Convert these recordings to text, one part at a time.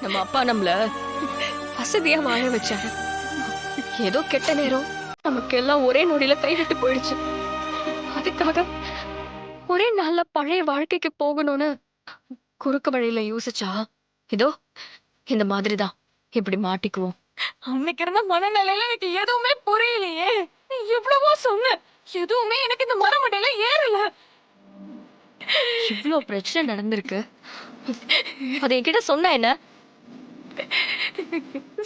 நம்ம அப்பா நம்மள வசதியா வாழ வச்சாரு. ஏதோ கெட்ட நேரம் நமக்கு எல்லாம் ஒரே நொடியில கைவிட்டு போயிடுச்சு. அதுக்காக ஒரே நாள்ல பழைய வாழ்க்கைக்கு போகணும்னு குறுக்கு வழியில யோசிச்சா இதோ இந்த மாதிரிதான் இப்படி மாட்டிக்குவோம். அன்னைக்கு இருந்த மனநிலையில எனக்கு எதுவுமே புரியலையே. நீ எவ்வளவோ சொன்ன, எதுவுமே எனக்கு இந்த மனமண்டையில ஏறல. இவ்ளோ பிரச்சனை நடந்திருக்கு, அது என்கிட்ட சொன்ன என்ன?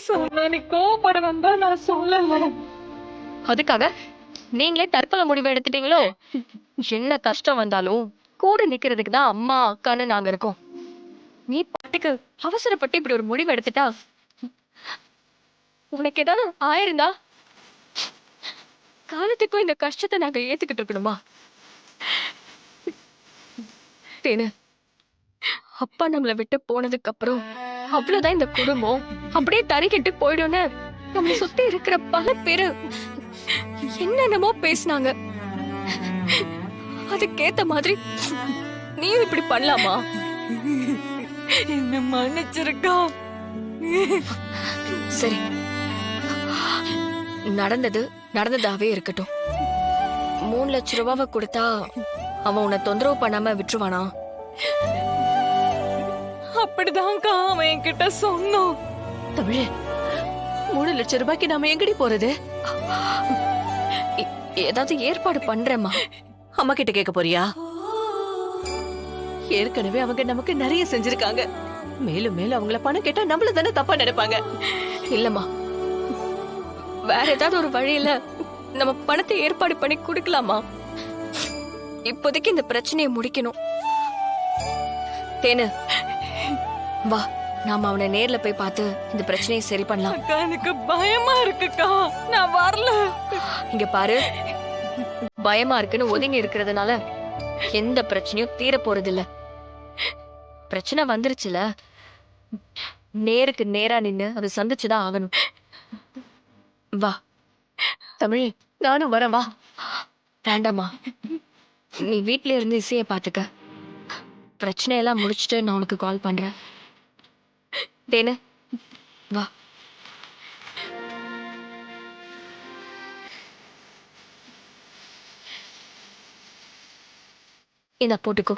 சொன்னா நீ கோவப்பட வந்தா நான் சொல்லல. அதுக்காக நீங்களே தற்கொலை முடிவு எடுத்துட்டீங்களோ? என்ன கஷ்டம் வந்தாலும் கூட நிக்கிறதுக்கு தான் அம்மா அக்கான்னு நாங்க இருக்கோம். நீ பாட்டுக்கு அவசரப்பட்டு இப்படி ஒரு முடிவு எடுத்துட்டா உனக்கு ஏதாவது ஆயிருந்தா காலத்துக்கும் இந்த கஷ்டத்தை நாங்க ஏத்துக்கிட்டு இருக்கணுமா? தேனு, அப்பா நம்மளை விட்டு போனதுக்கு அப்புறம் அவ்வளவுதான் இந்த குடும்பம் அப்படியே தறிக்கிட்டு போயிடும்னு நம்மளை சுத்தி இருக்கிற பல பேரு என்னென்னமோ பேசினாங்க. அதுக்கேத்த மாதிரி நீயும் இப்படி பண்ணலாமா? என்ன மன்னிச்சிருக்கா. சரி, நடந்தது நடந்ததாவே இருக்கட்டும். 3 லட்சம் ரூபாவை கொடுத்தா அவன் உன்னை தொந்தரவு பண்ணாம விட்டுருவானா? அப்படிதான்க்கா அவன் என்கிட்ட சொன்னான். தமிழே, 3 லட்சம் ரூபாய்க்கு நாம எங்கடி போறது? ஏதாவது ஏற்பாடு பண்றேம்மா. அம்மா கிட்ட கேட்க போறியா? ஏற்கனவே அவங்க நமக்கு நிறைய செஞ்சிருக்காங்க. மேலும் மேலும் அவங்கள பணம் கேட்டா நம்மள தானே தப்பா நினைப்பாங்க. இல்லம்மா, வேற ஏதாவது ஒரு வழியில நம்ம பணத்தை ஏற்பாடு பண்ணி கொடுக்கலாமா? இப்போதைக்கு இந்த பிரச்சனையை முடிக்கணும். தேனு, வா, நாம அவனை நேர்ல போய் பார்த்து இந்த பிரச்சனையை சரி பண்ணலாம். அக்கா எனக்கு பயமா இருக்குக்கா, நான் வரல. இங்க பாரு, பயமா இருக்குன்னு ஒதுங்கி இருக்கிறதுனால எந்த பிரச்சனையும் தீர போறது இல்ல. பிரச்சனை வந்துருச்சுல, நேருக்கு நேரா நின்னு அதை சந்திச்சுதான் ஆகணும். வா. தமிழ், நானும் வரேன், வா. வேண்டாமா, நீ வீட்ல இருந்து இசைய பாத்துக்க. பிரச்சனையெல்லாம் முடிச்சுட்டு நான் உனக்கு கால் பண்றேன். தேனு, வா. இத போட்டுக்கோ.